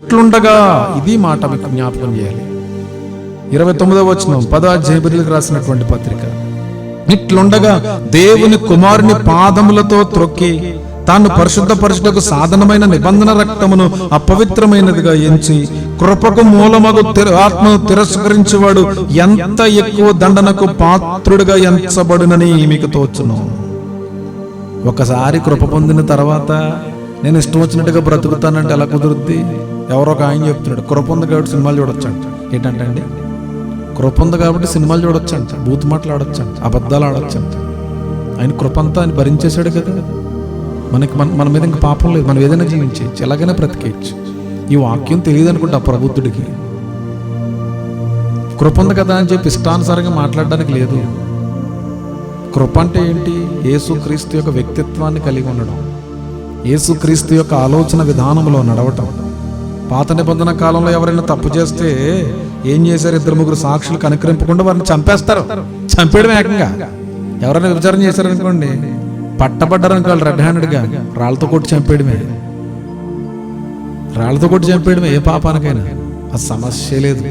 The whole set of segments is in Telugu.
ఇట్లుండగా, ఇది మాట మీకు జ్ఞాపకం చేయాలి. 29వ వచనం 10వ హెబ్రీయులకు రాసినటువంటి పత్రిక. ఇట్లుండగా దేవుని కుమారుని పాదములతో త్రొక్కి తాను పరిశుద్ధపరచుటకు సాధనమైన నిబంధన రక్తమును అపవిత్రమైనదిగా ఎంచి కృపకు మూలమగు ఆత్మను తిరస్కరించేవాడు ఎంత ఎక్కువ దండనకు పాత్రుడిగా ఎంచబడునని మీకు తోచును. ఒకసారి కృప పొందిన తర్వాత నేను ఇష్టం వచ్చినట్టుగా బ్రతుకుతానంటే ఎలా కుదురుద్ది? ఎవరో ఒక ఆయన చెప్తున్నాడు, కృప ఉంది కాబట్టి సినిమాలు చూడొచ్చంట. ఏంటంటే అండి, కృప ఉంది కాబట్టి సినిమాలు చూడొచ్చంట, బూత్ మాటలు ఆడొచ్చంట, అబద్ధాలు ఆడొచ్చంట. ఆయన కృప అంతా ఆయన భరించేశాడు కదా. మన మీద ఇంకా పాపం లేదు, మనం ఏదైనా జీవించవచ్చు, ఎలాగైనా బ్రతికేయచ్చు. ఈ వాక్యం తెలియదు అనుకుంటా ప్రబుద్ధుడికి. కృప ఉంది కదా అని చెప్పి ఇష్టానుసారంగా మాట్లాడడానికి లేదు. కృప అంటే ఏంటి? యేసుక్రీస్తు యొక్క వ్యక్తిత్వాన్ని కలిగి ఉండడం, యేసుక్రీస్తు యొక్క ఆలోచన విధానంలో నడవటం. పాత నిబంధన కాలంలో ఎవరైనా తప్పు చేస్తే ఏం చేశారు? 2-3 సాక్షులు కనుకరింపకుండా వారిని చంపేస్తారు. చంపేయడం ఏకంగా. ఎవరైనా విచారణ చేశారనుకోండి, పట్టబడ్డారనుకోవాలి రెడ్ హ్యాండెడ్గా, రాళ్ళతో కొట్టి చంపేయడమే. రాళ్ళతో కొట్టి చంపేయడమే ఏ పాపానికైనా, ఆ సమస్య లేదు.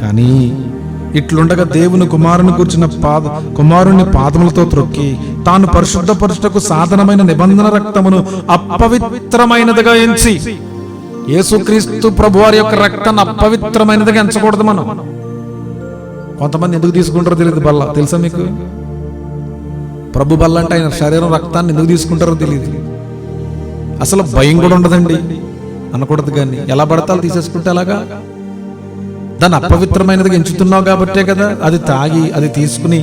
కానీ ఇట్లుండగా దేవుని కుమారుని పాదములతో త్రొక్కి తాను పరిశుద్ధపరచుటకు సాధనమైన నిబంధన రక్తమును అపవిత్రమైనదిగా ఎంచి, యేసుక్రీస్తు ప్రభువారి యొక్క రక్తాన్ని అపవిత్రమైనదిగా ఎంచకూడదు మనం. కొంతమంది ఎందుకు తీసుకుంటారో తెలియదు బల్ల, తెలుసా మీకు? ప్రభు బల్ల అంటే ఆయన శరీరం రక్తాన్ని ఎందుకు తీసుకుంటారో తెలియదు. అసలు భయం కూడా ఉండదండి అనకూడదు. కానీ ఎలా పడతాలు తీసేసుకుంటే అలాగా? దాన్ని అపవిత్రమైనదిగా ఎంచుతున్నావు కాబట్టే కదా అది తాగి, అది తీసుకుని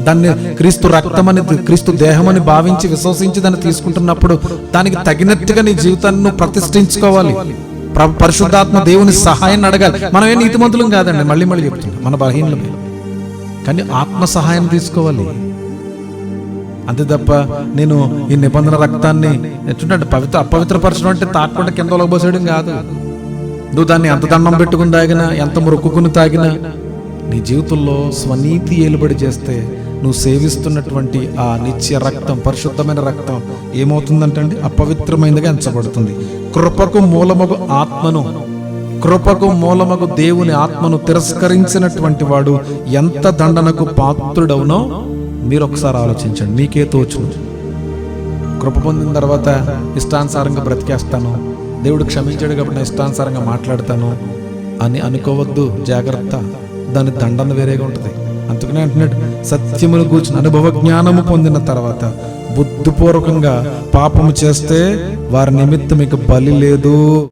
దాన్ని క్రీస్తు రక్తం అని, క్రీస్తు దేహం అని భావించి విశ్వసించి దాన్ని తీసుకుంటున్నప్పుడు దానికి తగినట్టుగా నీ జీవితాన్ని నువ్వు ప్రతిష్ఠించుకోవాలి. పరిశుద్ధాత్మ దేవుని సహాయాన్ని అడగాలి. మనం ఏం నీతిమంతులం కాదండి, మళ్ళీ చెప్తున్నాం, మన బలహీనమే. కానీ ఆత్మ సహాయం తీసుకోవాలి. అంతే తప్ప నేను ఈ నిబంధన రక్తాన్ని ఎట్టుంటే అపవిత్రపరచడం అంటే తాకుండా కింద పోసేయడం కాదు. నువ్వు దాన్ని ఎంత దండం పెట్టుకుని తాగినా, ఎంత మొక్కుకుని తాగినా, నీ జీవితంలో స్వనీతి ఏలుబడి చేస్తే నువ్వు సేవిస్తున్నటువంటి ఆ నిత్య రక్తం, పరిశుద్ధమైన రక్తం ఏమవుతుందంటే అండి, అపవిత్రమైనదిగా ఎంచబడుతుంది. కృపకు మూలమగు దేవుని ఆత్మను తిరస్కరించినటువంటి వాడు ఎంత దండనకు పాత్రుడవునో మీరు ఒకసారి ఆలోచించండి. మీకే తోచును. కృప పొందిన తర్వాత ఇష్టానుసారంగా బ్రతికేస్తాను, దేవుడు క్షమించాడు కాబట్టి నేను ఇష్టానుసారంగా మాట్లాడతాను అని అనుకోవద్దు. జాగ్రత్త, దాని దండన వేరేగా ఉంటుంది. అందుకనే అంటున్నాడు, సత్యమును కూర్చుని అనుభవ జ్ఞానము పొందిన తర్వాత బుద్ధిపూర్వకంగా పాపము చేస్తే వారి నిమిత్తం మీకు బలి లేదు.